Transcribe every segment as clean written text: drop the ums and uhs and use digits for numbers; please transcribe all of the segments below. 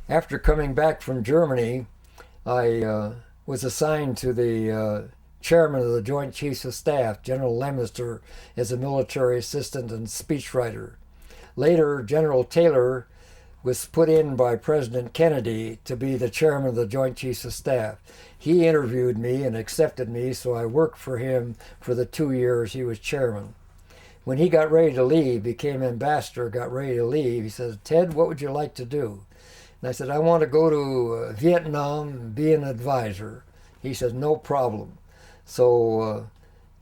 After coming back from Germany, I was assigned to the chairman of the Joint Chiefs of Staff, General Leominster, as a military assistant and speechwriter. Later, General Taylor was put in by President Kennedy to be the chairman of the Joint Chiefs of Staff. He interviewed me and accepted me, so I worked for him for the 2 years he was chairman. When he got ready to leave, became ambassador, got ready to leave, he said, "Ted, what would you like to do?" And I said, "I want to go to Vietnam and be an advisor." He said, "No problem." So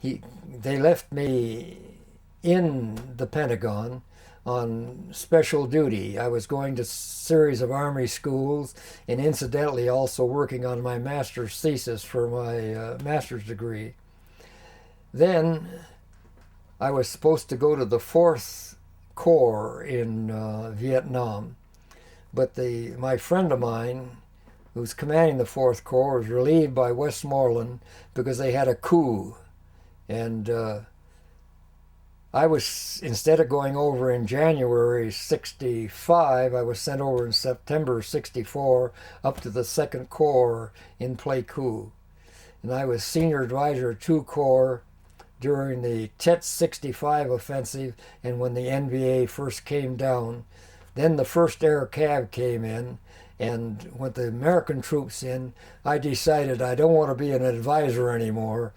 they left me in the Pentagon on special duty. I was going to a series of Army schools and incidentally also working on my master's thesis for my master's degree. Then I was supposed to go to the 4th Corps in Vietnam, but my friend of mine who was commanding the 4th Corps was relieved by Westmoreland because they had a coup. And I was, instead of going over in January 65, I was sent over in September 64 up to the 2nd Corps in Pleiku. And I was senior advisor of 2 Corps during the Tet 65 offensive and when the NVA first came down. Then the 1st Air Cav came in, and with the American troops in, I decided I don't want to be an advisor anymore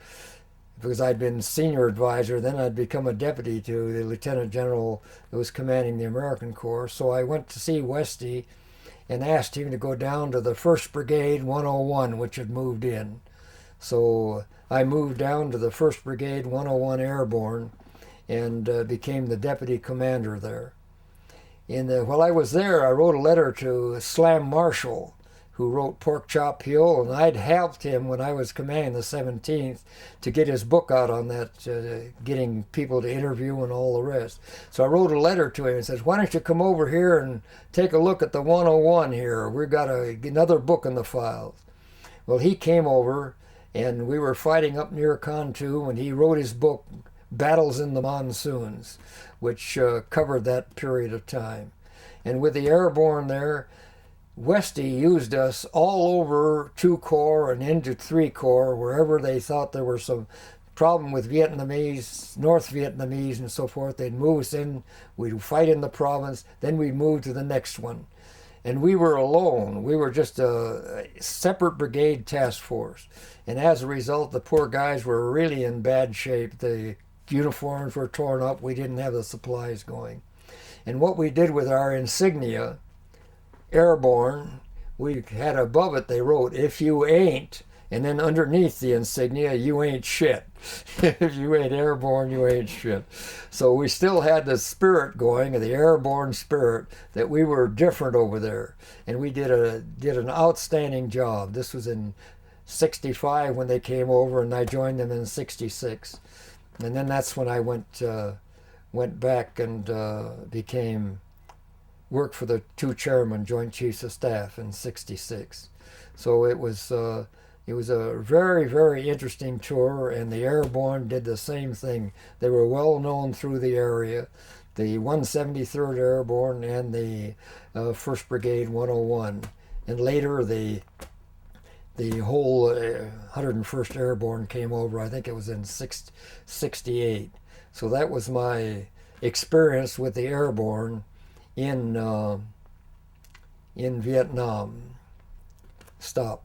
because I'd been senior advisor. Then I'd become a deputy to the lieutenant general who was commanding the American Corps. So I went to see Westy and asked him to go down to the 1st Brigade 101, which had moved in. So I moved down to the 1st Brigade 101 Airborne and became the deputy commander there. While I was there, I wrote a letter to Slam Marshall, who wrote Pork Chop Hill, and I'd helped him when I was commanding the 17th to get his book out on that, getting people to interview and all the rest. So I wrote a letter to him and says, "Why don't you come over here and take a look at the 101 here? We've got another book in the files." Well, he came over, and we were fighting up near Kantu, and he wrote his book, Battles in the Monsoons, which covered that period of time. And with the airborne there, Westy used us all over 2 Corps and into 3 Corps, wherever they thought there were some problem with Vietnamese, North Vietnamese and so forth. They'd move us in, we'd fight in the province, then we'd move to the next one. And we were alone. We were just a separate brigade task force. And as a result, the poor guys were really in bad shape. The uniforms were torn up. We didn't have the supplies going. And what we did with our insignia, airborne, we had above it, they wrote, "If you ain't," and then underneath the insignia, "You ain't shit." If you ain't airborne, you ain't shit. So we still had the spirit going, the airborne spirit, that we were different over there. And we did an outstanding job. This was in 65 when they came over, and I joined them in 66. And then that's when I went back and worked for the 2 chairmen, Joint Chiefs of Staff, in 66. So it was a very, very interesting tour, and the airborne did the same thing. They were well known through the area, the 173rd Airborne and the 1st Brigade 101. And later the whole 101st Airborne came over. I think it was in 68. So that was my experience with the airborne in Vietnam. Stop.